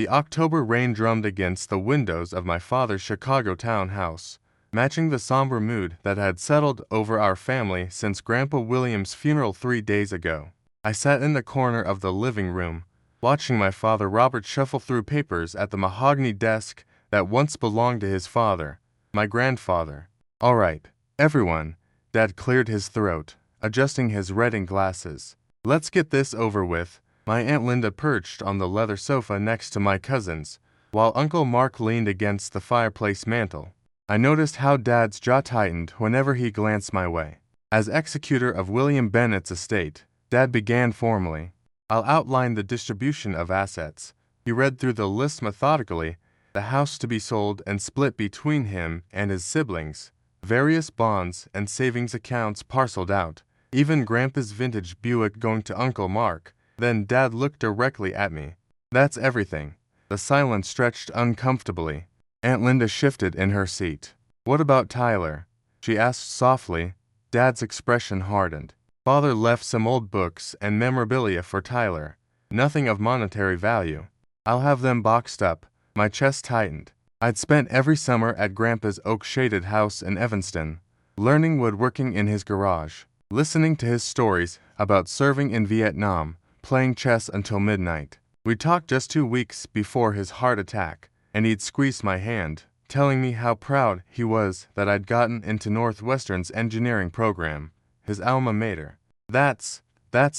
The October rain drummed against the windows of my father's Chicago townhouse, matching the somber mood that had settled over our family since Grandpa William's funeral 3 days ago. I sat in the corner of the living room, watching my father Robert shuffle through papers at the mahogany desk that once belonged to his father, my grandfather. "All right, everyone," Dad cleared his throat, adjusting his reading glasses. "Let's get this over with." My Aunt Linda perched on the leather sofa next to my cousins, while Uncle Mark leaned against the fireplace mantel. I noticed how Dad's jaw tightened whenever he glanced my way. As executor of William Bennett's estate, Dad began formally. "I'll outline the distribution of assets." He read through the list methodically: the house to be sold and split between him and his siblings, various bonds and savings accounts parceled out, even Grandpa's vintage Buick going to Uncle Mark. Then Dad looked directly at me. "That's everything." The silence stretched uncomfortably. Aunt Linda shifted in her seat. "What about Tyler?" she asked softly. Dad's expression hardened. "Father left some old books and memorabilia for Tyler. Nothing of monetary value. I'll have them boxed up." My chest tightened. I'd spent every summer at Grandpa's oak-shaded house in Evanston, learning woodworking in his garage, listening to his stories about serving in Vietnam, playing chess until midnight. We talked just 2 weeks before his heart attack, and he'd squeezed my hand, telling me how proud he was that I'd gotten into Northwestern's engineering program, his alma mater. That's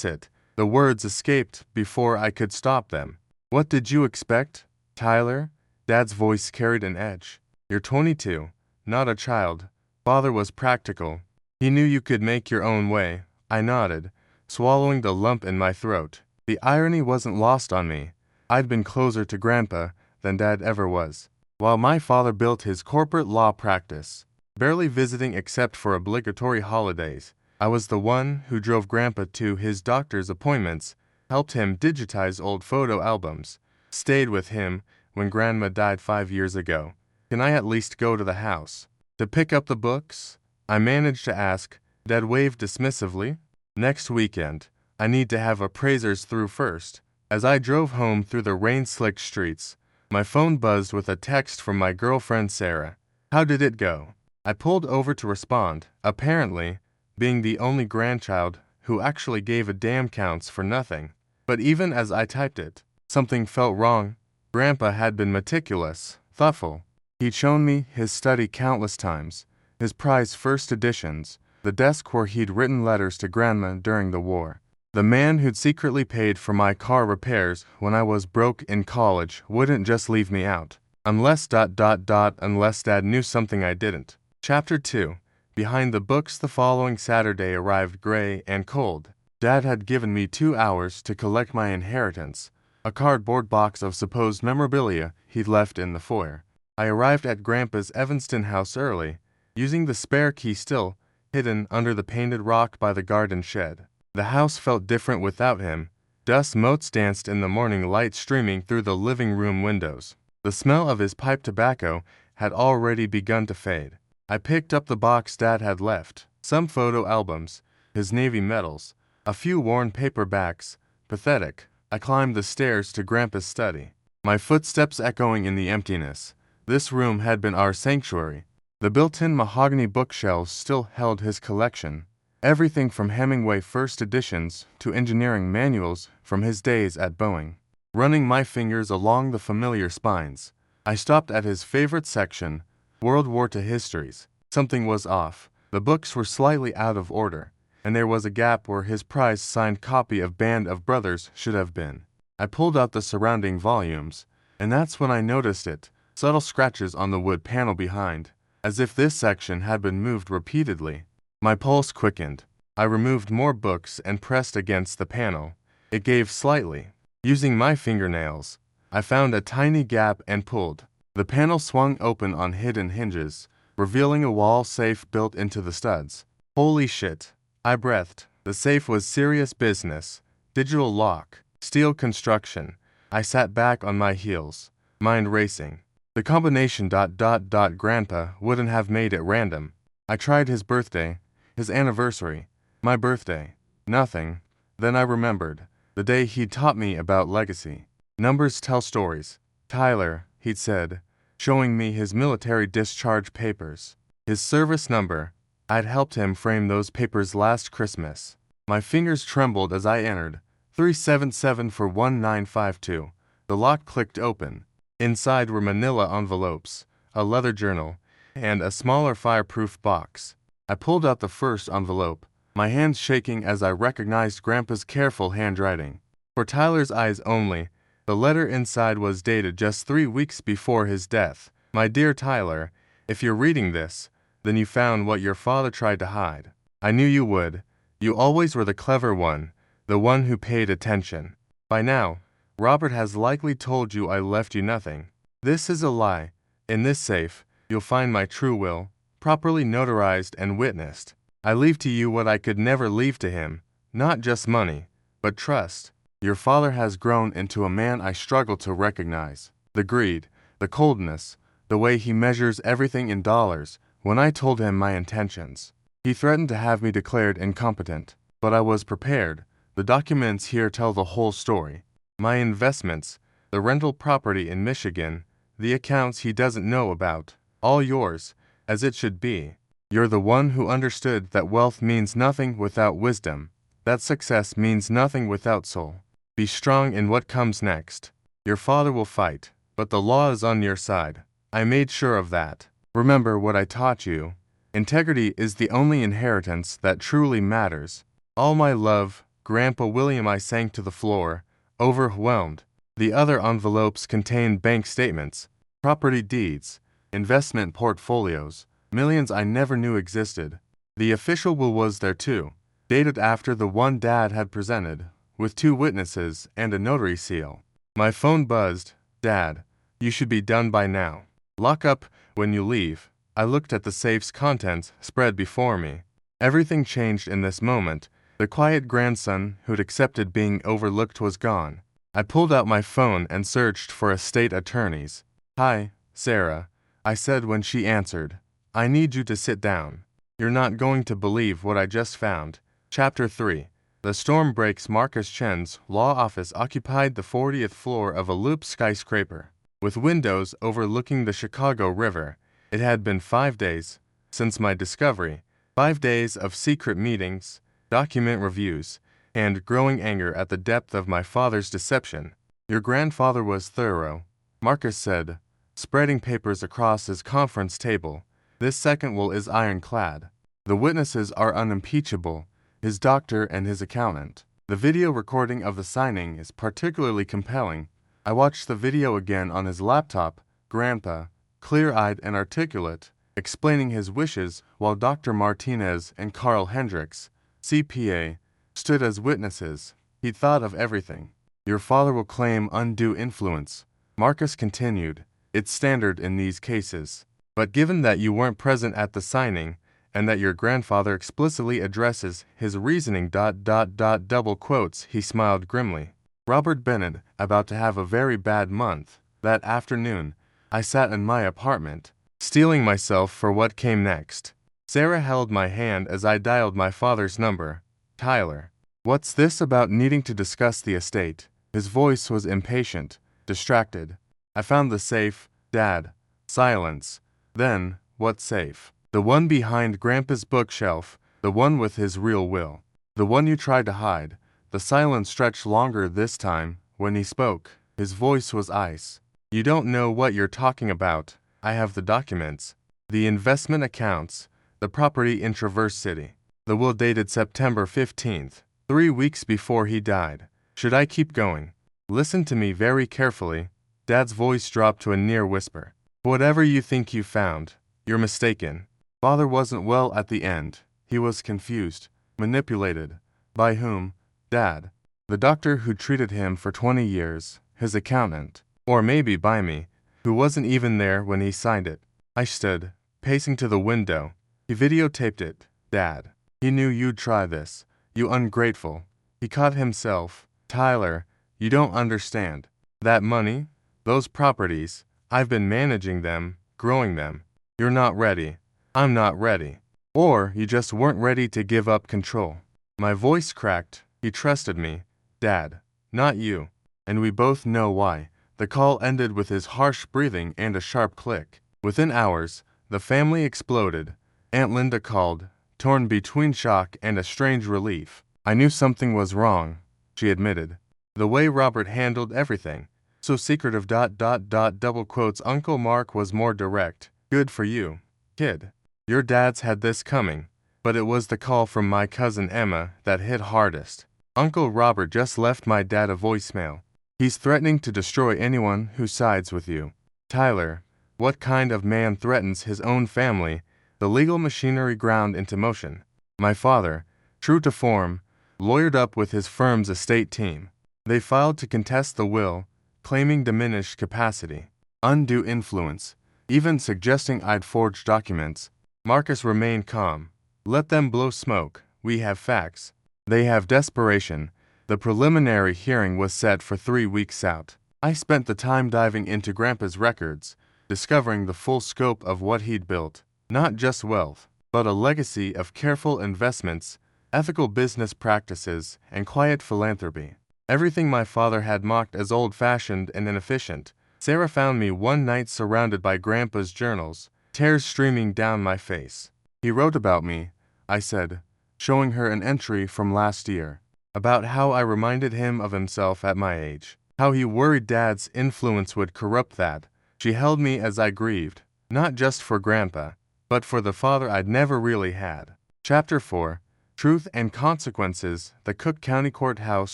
it." The words escaped before I could stop them. "What did you expect, Tyler?" Dad's voice carried an edge. "You're 22, not a child." Father was practical. "He knew you could make your own way." I nodded, swallowing the lump in my throat. The irony wasn't lost on me. I'd been closer to Grandpa than Dad ever was. While my father built his corporate law practice, barely visiting except for obligatory holidays, I was the one who drove Grandpa to his doctor's appointments, helped him digitize old photo albums, stayed with him when Grandma died 5 years ago. "Can I at least go to the house to pick up the books?" I managed to ask. Dad waved dismissively. "Next weekend. I need to have appraisers through first." As I drove home through the rain-slicked streets, my phone buzzed with a text from my girlfriend Sarah. "How did it go?" I pulled over to respond. Apparently, being the only grandchild who actually gave a damn counts for nothing. But even as I typed it, something felt wrong. Grandpa had been meticulous, thoughtful. He'd shown me his study countless times, his prized first editions, the desk where he'd written letters to Grandma during the war. The man who'd secretly paid for my car repairs when I was broke in college wouldn't just leave me out. Unless Dad knew something I didn't. Chapter 2. Behind the books. The following Saturday arrived gray and cold. Dad had given me 2 hours to collect my inheritance, a cardboard box of supposed memorabilia he'd left in the foyer. I arrived at Grandpa's Evanston house early, using the spare key still hidden under the painted rock by the garden shed. The house felt different without him. Dust motes danced in the morning light streaming through the living room windows. The smell of his pipe tobacco had already begun to fade. I picked up the box Dad had left. Some photo albums, his Navy medals, a few worn paperbacks. Pathetic. I climbed the stairs to Grandpa's study, my footsteps echoing in the emptiness. This room had been our sanctuary. The built-in mahogany bookshelves still held his collection. Everything from Hemingway first editions to engineering manuals from his days at Boeing. Running my fingers along the familiar spines, I stopped at his favorite section, World War II histories. Something was off. The books were slightly out of order, and there was a gap where his prized signed copy of Band of Brothers should have been. I pulled out the surrounding volumes, and that's when I noticed it. Subtle scratches on the wood panel behind, as if this section had been moved repeatedly. My pulse quickened. I removed more books and pressed against the panel. It gave slightly. Using my fingernails, I found a tiny gap and pulled. The panel swung open on hidden hinges, revealing a wall safe built into the studs. Holy shit, I breathed. The safe was serious business. Digital lock, steel construction. I sat back on my heels, mind racing. The combination ... Grandpa wouldn't have made it random. I tried his birthday, his anniversary, my birthday. Nothing. Then I remembered. The day he taught me about legacy. Numbers tell stories. Tyler, he'd said, showing me his military discharge papers. His service number. I'd helped him frame those papers last Christmas. My fingers trembled as I entered. 377 for 1952. The lock clicked open. Inside were manila envelopes, a leather journal, and a smaller fireproof box. I pulled out the first envelope, my hands shaking as I recognized Grandpa's careful handwriting. For Tyler's eyes only, the letter inside was dated just 3 weeks before his death. My dear Tyler, if you're reading this, then you found what your father tried to hide. I knew you would. You always were the clever one, the one who paid attention. By now, Robert has likely told you I left you nothing. This is a lie. In this safe, you'll find my true will, properly notarized and witnessed. I leave to you what I could never leave to him, not just money, but trust. Your father has grown into a man I struggle to recognize. The greed, the coldness, the way he measures everything in dollars. When I told him my intentions, he threatened to have me declared incompetent. But I was prepared. The documents here tell the whole story. My investments, the rental property in Michigan, the accounts he doesn't know about, all yours, as it should be. You're the one who understood that wealth means nothing without wisdom, that success means nothing without soul. Be strong in what comes next. Your father will fight, but the law is on your side. I made sure of that. Remember what I taught you. Integrity is the only inheritance that truly matters. All my love, Grandpa William. I sank to the floor, overwhelmed. The other envelopes contained bank statements, property deeds, investment portfolios, millions I never knew existed. The official will was there too, dated after the one Dad had presented, with 2 witnesses and a notary seal. My phone buzzed. Dad, you should be done by now. Lock up when you leave. I looked at the safe's contents spread before me. Everything changed in this moment. The quiet grandson who'd accepted being overlooked was gone. I pulled out my phone and searched for a state attorney's. Hi, Sarah, I said when she answered. I need you to sit down. You're not going to believe what I just found. Chapter 3. The storm breaks. Marcus Chen's law office occupied the 40th floor of a loop skyscraper, with windows overlooking the Chicago River. It had been 5 days since my discovery, 5 days of secret meetings, document reviews, and growing anger at the depth of my father's deception. Your grandfather was thorough, Marcus said, spreading papers across his conference table. This second will is ironclad. The witnesses are unimpeachable, his doctor and his accountant. The video recording of the signing is particularly compelling. I watched the video again on his laptop. Grandpa, clear-eyed and articulate, explaining his wishes, while Dr. Martinez and Carl Hendricks, CPA, stood as witnesses. He'd thought of everything. Your father will claim undue influence, Marcus continued. It's standard in these cases. But given that you weren't present at the signing, and that your grandfather explicitly addresses his reasoning ... double quotes, he smiled grimly. Robert Bennett, about to have a very bad month. That afternoon, I sat in my apartment, steeling myself for what came next. Sarah held my hand as I dialed my father's number. Tyler. What's this about needing to discuss the estate? His voice was impatient, distracted. I found the safe, Dad. Silence. Then, what safe? The one behind Grandpa's bookshelf, the one with his real will. The one you tried to hide. The silence stretched longer this time. When he spoke, his voice was ice. You don't know what you're talking about. I have the documents. The investment accounts. The property in Traverse City. The will dated September 15th, 3 weeks before he died. Should I keep going? Listen to me very carefully. Dad's voice dropped to a near whisper. Whatever you think you found, you're mistaken. Father wasn't well at the end. He was confused, manipulated. By whom? Dad. The doctor who treated him for 20 years, his accountant. Or maybe by me, who wasn't even there when he signed it. I stood, pacing to the window. He videotaped it. Dad. He knew you'd try this. You ungrateful. He caught himself. Tyler, you don't understand. That money, those properties, I've been managing them, growing them. You're not ready. I'm not ready. Or you just weren't ready to give up control. My voice cracked. He trusted me. Dad, not you. And we both know why. The call ended with his harsh breathing and a sharp click. Within hours, the family exploded. Aunt Linda called, torn between shock and a strange relief. I knew something was wrong, she admitted. The way Robert handled everything. So secretive. Double quotes. Uncle Mark was more direct. Good for you, kid. Your dad's had this coming. But it was the call from my cousin Emma that hit hardest. Uncle Robert just left my dad a voicemail. He's threatening to destroy anyone who sides with you. Tyler, what kind of man threatens his own family? The legal machinery ground into motion. My father, true to form, lawyered up with his firm's estate team. They filed to contest the will, claiming diminished capacity, undue influence, even suggesting I'd forged documents. Marcus remained calm. Let them blow smoke. We have facts. They have desperation. The preliminary hearing was set for 3 weeks out. I spent the time diving into Grandpa's records, discovering the full scope of what he'd built. Not just wealth, but a legacy of careful investments, ethical business practices, and quiet philanthropy. Everything my father had mocked as old-fashioned and inefficient. Sarah found me one night surrounded by Grandpa's journals, tears streaming down my face. He wrote about me, I said, showing her an entry from last year, about how I reminded him of himself at my age, how he worried Dad's influence would corrupt that. She held me as I grieved, not just for Grandpa, but for the father I'd never really had. Chapter 4. Truth and Consequences. The Cook County Courthouse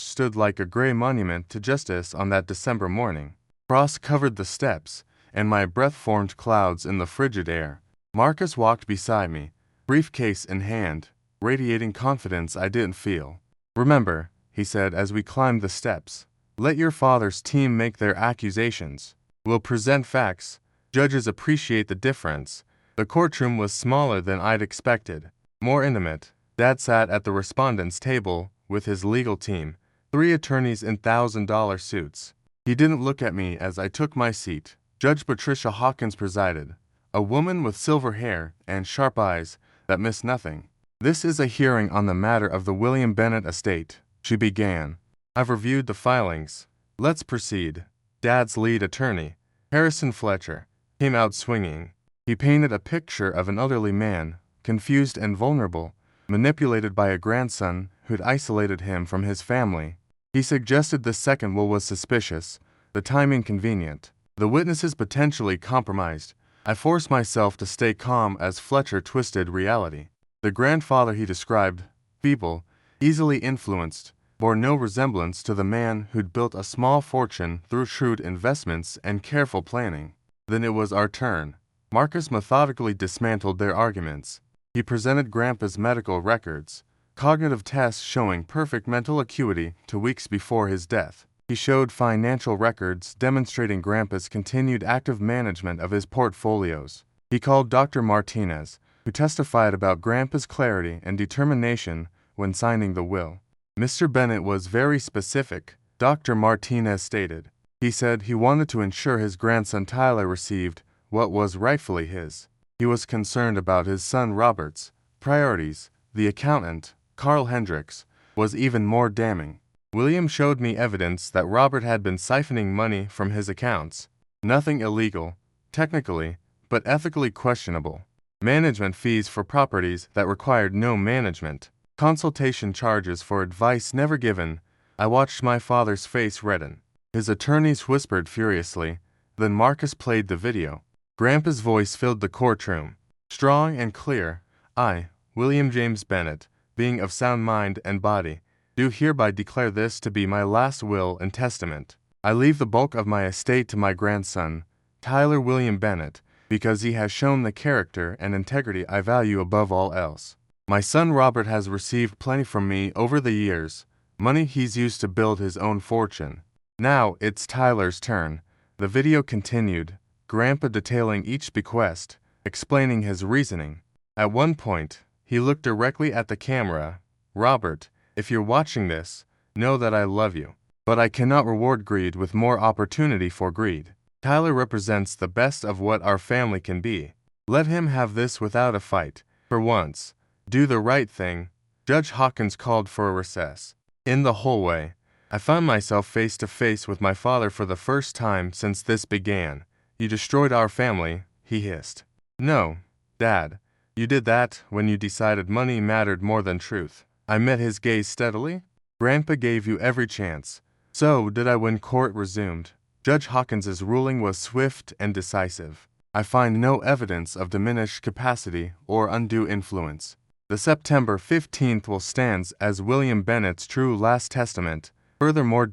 stood like a gray monument to justice on that December morning. Frost covered the steps, and my breath formed clouds in the frigid air. Marcus walked beside me, briefcase in hand, radiating confidence I didn't feel. Remember, he said as we climbed the steps, let your father's team make their accusations. We'll present facts. Judges appreciate the difference. The courtroom was smaller than I'd expected, more intimate. Dad sat at the respondent's table with his legal team, 3 attorneys in $1,000 suits. He didn't look at me as I took my seat. Judge Patricia Hawkins presided, a woman with silver hair and sharp eyes that missed nothing. This is a hearing on the matter of the William Bennett estate, she began. I've reviewed the filings. Let's proceed. Dad's lead attorney, Harrison Fletcher, came out swinging. He painted a picture of an elderly man, confused and vulnerable, manipulated by a grandson who'd isolated him from his family. He suggested the second will was suspicious, the timing convenient, the witnesses potentially compromised. I forced myself to stay calm as Fletcher twisted reality. The grandfather he described, feeble, easily influenced, bore no resemblance to the man who'd built a small fortune through shrewd investments and careful planning. Then it was our turn. Marcus methodically dismantled their arguments. He presented Grandpa's medical records, cognitive tests showing perfect mental acuity to weeks before his death. He showed financial records demonstrating Grandpa's continued active management of his portfolios. He called Dr. Martinez, who testified about Grandpa's clarity and determination when signing the will. Mr. Bennett was very specific, Dr. Martinez stated. He said he wanted to ensure his grandson Tyler received what was rightfully his. He was concerned about his son Robert's priorities. The accountant, Carl Hendricks, was even more damning. William showed me evidence that Robert had been siphoning money from his accounts. Nothing illegal, technically, but ethically questionable. Management fees for properties that required no management. Consultation charges for advice never given. I watched my father's face redden. His attorneys whispered furiously. Then Marcus played the video. Grandpa's voice filled the courtroom, strong and clear. I, William James Bennett, being of sound mind and body, do hereby declare this to be my last will and testament. I leave the bulk of my estate to my grandson, Tyler William Bennett, because he has shown the character and integrity I value above all else. My son Robert has received plenty from me over the years, money he's used to build his own fortune. Now it's Tyler's turn. The video continued, Grandpa detailing each bequest, explaining his reasoning. At one point, he looked directly at the camera. Robert, if you're watching this, know that I love you. But I cannot reward greed with more opportunity for greed. Tyler represents the best of what our family can be. Let him have this without a fight. For once, do the right thing. Judge Hawkins called for a recess. In the hallway, I found myself face to face with my father for the first time since this began. You destroyed our family, he hissed. No, Dad. You did that when you decided money mattered more than truth. I met his gaze steadily. Grandpa gave you every chance. So did I when court resumed. Judge Hawkins's ruling was swift and decisive. I find no evidence of diminished capacity or undue influence. The September 15th will stand as William Bennett's true last testament. Furthermore,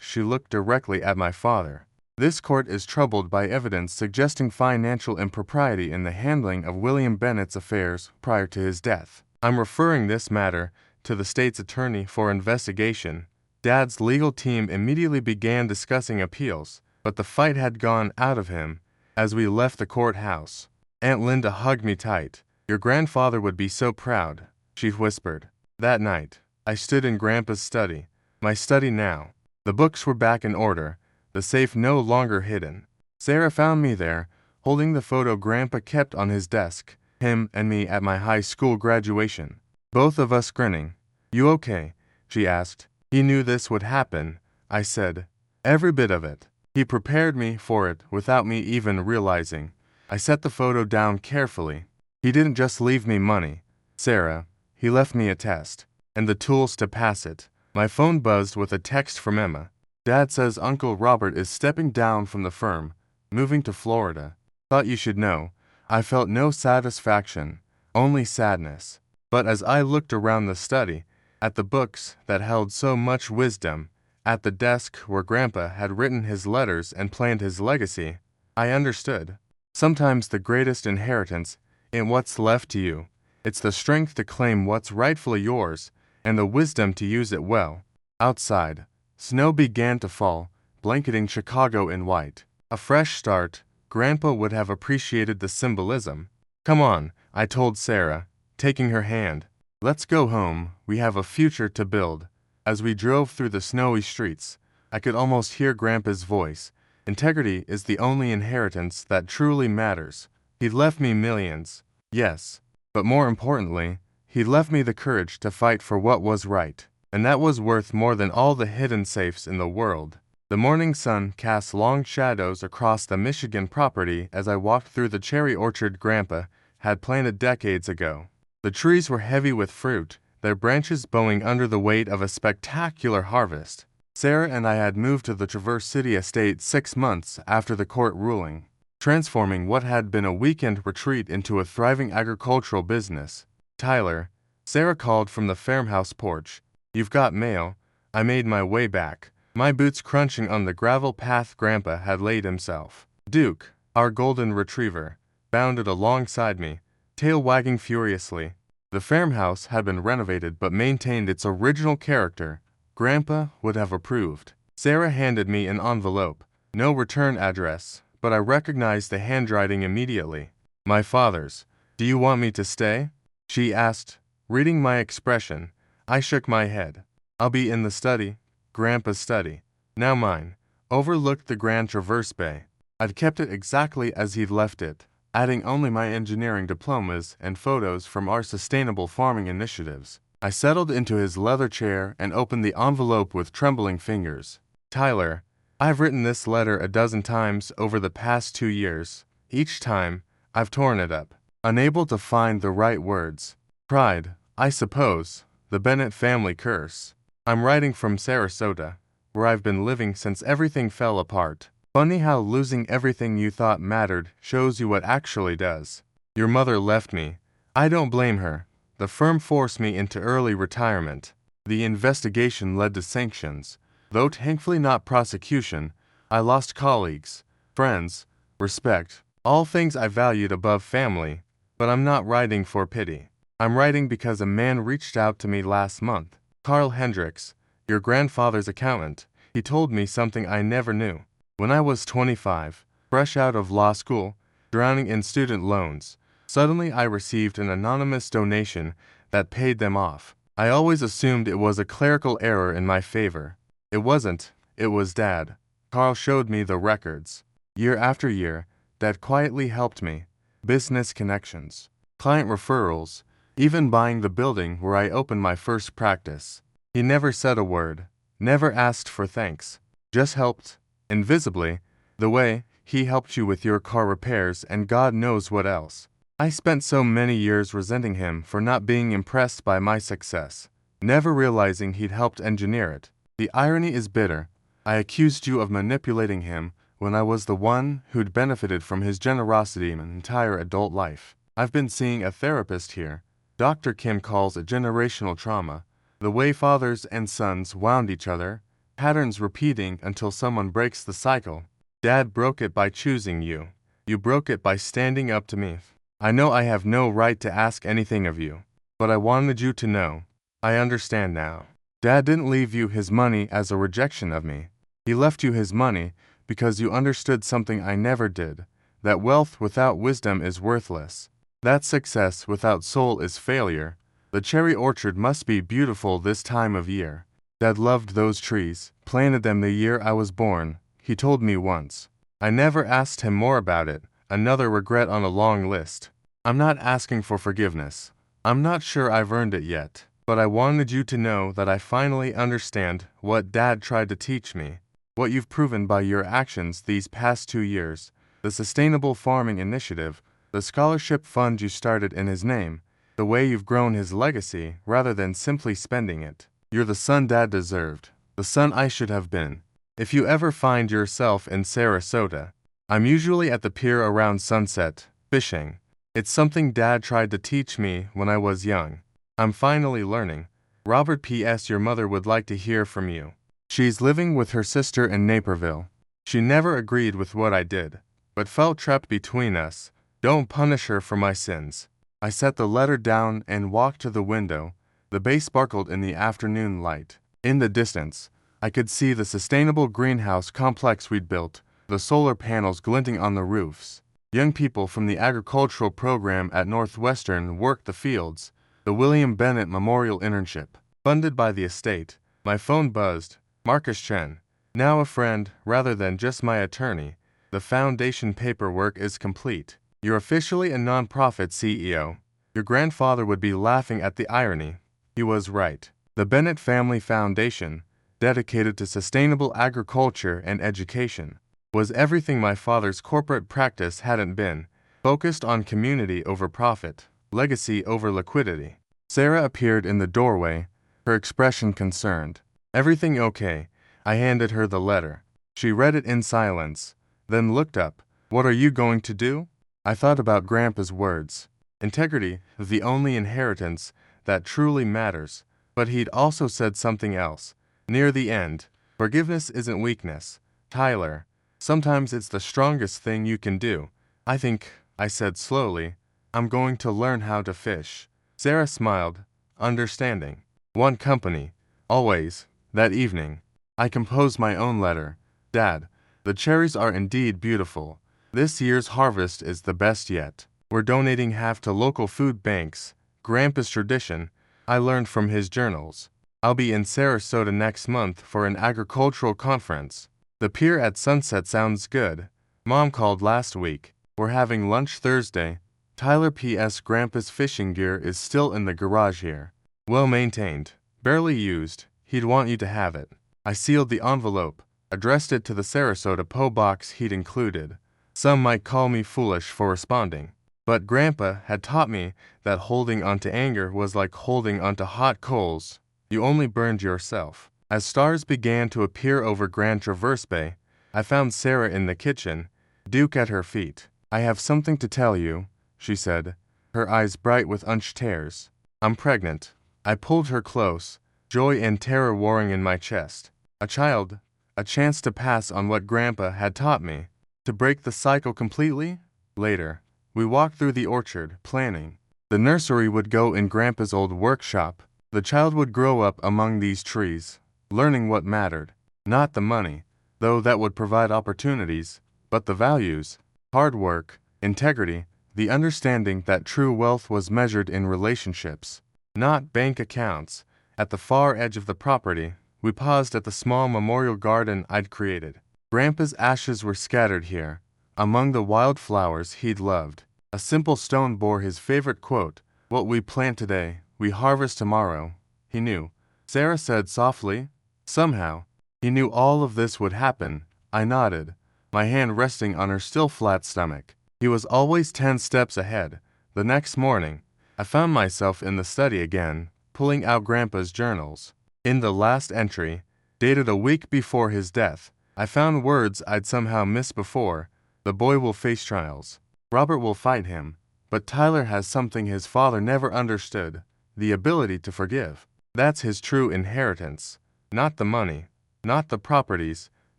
she looked directly at my father. This court is troubled by evidence suggesting financial impropriety in the handling of William Bennett's affairs prior to his death. I'm referring this matter to the state's attorney for investigation. Dad's legal team immediately began discussing appeals, but the fight had gone out of him as we left the courthouse. Aunt Linda hugged me tight. Your grandfather would be so proud, she whispered. That night, I stood in Grandpa's study, my study now. The books were back in order, the safe no longer hidden. Sarah found me there, holding the photo Grandpa kept on his desk, him and me at my high school graduation. Both of us grinning. You okay? She asked. He knew this would happen, I said. Every bit of it. He prepared me for it without me even realizing. I set the photo down carefully. He didn't just leave me money, Sarah. He left me a test, and the tools to pass it. My phone buzzed with a text from Emma. Dad says Uncle Robert is stepping down from the firm, moving to Florida. Thought you should know. I felt no satisfaction, only sadness. But as I looked around the study, at the books that held so much wisdom, at the desk where Grandpa had written his letters and planned his legacy, I understood. Sometimes the greatest inheritance ain't what's left to you. It's the strength to claim what's rightfully yours and the wisdom to use it well. Outside, snow began to fall, blanketing Chicago in white. A fresh start. Grandpa would have appreciated the symbolism. Come on, I told Sarah, taking her hand. Let's go home, we have a future to build. As we drove through the snowy streets, I could almost hear Grandpa's voice. Integrity is the only inheritance that truly matters. He'd left me millions, yes, but more importantly, he left me the courage to fight for what was right. And that was worth more than all the hidden safes in the world. The morning sun cast long shadows across the Michigan property as I walked through the cherry orchard Grandpa had planted decades ago. The trees were heavy with fruit, their branches bowing under the weight of a spectacular harvest. Sarah and I had moved to the Traverse City estate 6 months after the court ruling, transforming what had been a weekend retreat into a thriving agricultural business. Tyler, Sarah called from the farmhouse porch. You've got mail. I made my way back, my boots crunching on the gravel path Grandpa had laid himself. Duke, our golden retriever, bounded alongside me, tail wagging furiously. The farmhouse had been renovated but maintained its original character. Grandpa would have approved. Sarah handed me an envelope. No return address, but I recognized the handwriting immediately. My father's. Do you want me to stay? She asked. Reading my expression, I shook my head. I'll be in the study, Grandpa's study, now mine, overlooked the Grand Traverse Bay. I'd kept it exactly as he'd left it, adding only my engineering diplomas and photos from our sustainable farming initiatives. I settled into his leather chair and opened the envelope with trembling fingers. Tyler, I've written this letter a dozen times over the past 2 years. Each time, I've torn it up, unable to find the right words. Pride, I suppose. The Bennett family curse. I'm writing from Sarasota, where I've been living since everything fell apart. Funny how losing everything you thought mattered shows you what actually does. Your mother left me. I don't blame her. The firm forced me into early retirement. The investigation led to sanctions. Though thankfully not prosecution, I lost colleagues, friends, respect, all things I valued above family. But I'm not writing for pity. I'm writing because a man reached out to me last month. Carl Hendricks, your grandfather's accountant. He told me something I never knew. When I was 25, fresh out of law school, drowning in student loans, suddenly I received an anonymous donation that paid them off. I always assumed it was a clerical error in my favor. It wasn't. It was Dad. Carl showed me the records. Year after year, Dad quietly helped me. Business connections, client referrals, even buying the building where I opened my first practice. He never said a word. never asked for thanks, just helped, invisibly, the way he helped you with your car repairs and God knows what else. I spent so many years resenting him for not being impressed by my success, never realizing he'd helped engineer it. The irony is bitter. I accused you of manipulating him when I was the one who'd benefited from his generosity my entire adult life. I've been seeing a therapist here. Dr. Kim calls it generational trauma, the way fathers and sons wound each other, patterns repeating until someone breaks the cycle. Dad broke it by choosing you. You broke it by standing up to me. I know I have no right to ask anything of you, but I wanted you to know. I understand now. Dad didn't leave you his money as a rejection of me. He left you his money because you understood something I never did, that wealth without wisdom is worthless, that success without soul is failure. The cherry orchard must be beautiful this time of year. Dad loved those trees, planted them the year I was born, he told me once. I never asked him more about it, another regret on a long list. I'm not asking for forgiveness. I'm not sure I've earned it yet, but I wanted you to know that I finally understand what Dad tried to teach me, what you've proven by your actions these past 2 years, the sustainable farming initiative, the scholarship fund you started in his name, the way you've grown his legacy rather than simply spending it. You're the son Dad deserved, the son I should have been. If you ever find yourself in Sarasota, I'm usually at the pier around sunset, fishing. It's something Dad tried to teach me when I was young. I'm finally learning. Robert P.S. Your mother would like to hear from you. She's living with her sister in Naperville. She never agreed with what I did, but felt trapped between us. Don't punish her for my sins. I set the letter down and walked to the window. The bay sparkled in the afternoon light. In the distance, I could see the sustainable greenhouse complex we'd built, the solar panels glinting on the roofs. Young people from the agricultural program at Northwestern worked the fields, the William Bennett Memorial Internship, funded by the estate. My phone buzzed. Marcus Chen, now a friend rather than just my attorney. The foundation paperwork is complete. You're officially a nonprofit CEO. Your grandfather would be laughing at the irony. He was right. The Bennett Family Foundation, dedicated to sustainable agriculture and education, was everything my father's corporate practice hadn't been, focused on community over profit, legacy over liquidity. Sarah appeared in the doorway, her expression concerned. Everything okay? I handed her the letter. She read it in silence, then looked up. What are you going to do? I thought about Grandpa's words. Integrity, the only inheritance that truly matters. But he'd also said something else. Near the end, forgiveness isn't weakness. Tyler, sometimes it's the strongest thing you can do. I think, I said slowly, I'm going to learn how to fish. Sarah smiled, understanding. One company, always. That evening, I composed my own letter. Dad, the cherries are indeed beautiful. This year's harvest is the best yet. We're donating half to local food banks. Grandpa's tradition, I learned from his journals. I'll be in Sarasota next month for an agricultural conference. The pier at sunset sounds good. Mom called last week. We're having lunch Thursday. Tyler P.S. Grandpa's fishing gear is still in the garage here. Well maintained. Barely used. He'd want you to have it. I sealed the envelope, addressed it to the Sarasota P.O. box he'd included. Some might call me foolish for responding, but Grandpa had taught me that holding onto anger was like holding onto hot coals. You only burned yourself. As stars began to appear over Grand Traverse Bay, I found Sarah in the kitchen, Duke at her feet. I have something to tell you, she said, her eyes bright with unshed tears. I'm pregnant. I pulled her close, joy and terror warring in my chest. A child, a chance to pass on what Grandpa had taught me, to break the cycle completely? Later, we walked through the orchard, planning. The nursery would go in Grandpa's old workshop. The child would grow up among these trees, learning what mattered. Not the money, though that would provide opportunities, but the values, hard work, integrity, the understanding that true wealth was measured in relationships, not bank accounts. At the far edge of the property, we paused at the small memorial garden I'd created. Grandpa's ashes were scattered here, among the wildflowers he'd loved. A simple stone bore his favorite quote, "What we plant today, we harvest tomorrow." He knew. Sarah said softly, Somehow, he knew all of this would happen. I nodded, my hand resting on her still flat stomach. He was always 10 steps ahead. The next morning, I found myself in the study again, pulling out Grandpa's journals. In the last entry, dated a week before his death, I found words I'd somehow missed before. The boy will face trials. Robert will fight him. But Tyler has something his father never understood, the ability to forgive. That's his true inheritance. Not the money, not the properties,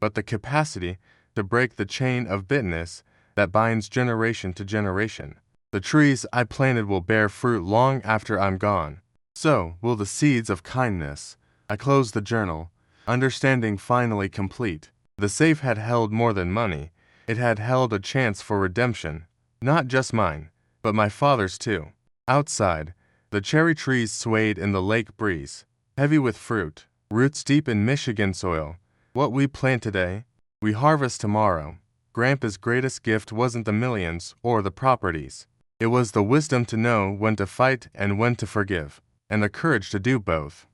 but the capacity to break the chain of bitterness that binds generation to generation. The trees I planted will bear fruit long after I'm gone. So will the seeds of kindness. I closed the journal, understanding finally complete. The safe had held more than money. It had held a chance for redemption. Not just mine, but my father's too. Outside, the cherry trees swayed in the lake breeze, heavy with fruit, roots deep in Michigan soil. What we plant today, we harvest tomorrow. Grandpa's greatest gift wasn't the millions or the properties. It was the wisdom to know when to fight and when to forgive, and the courage to do both.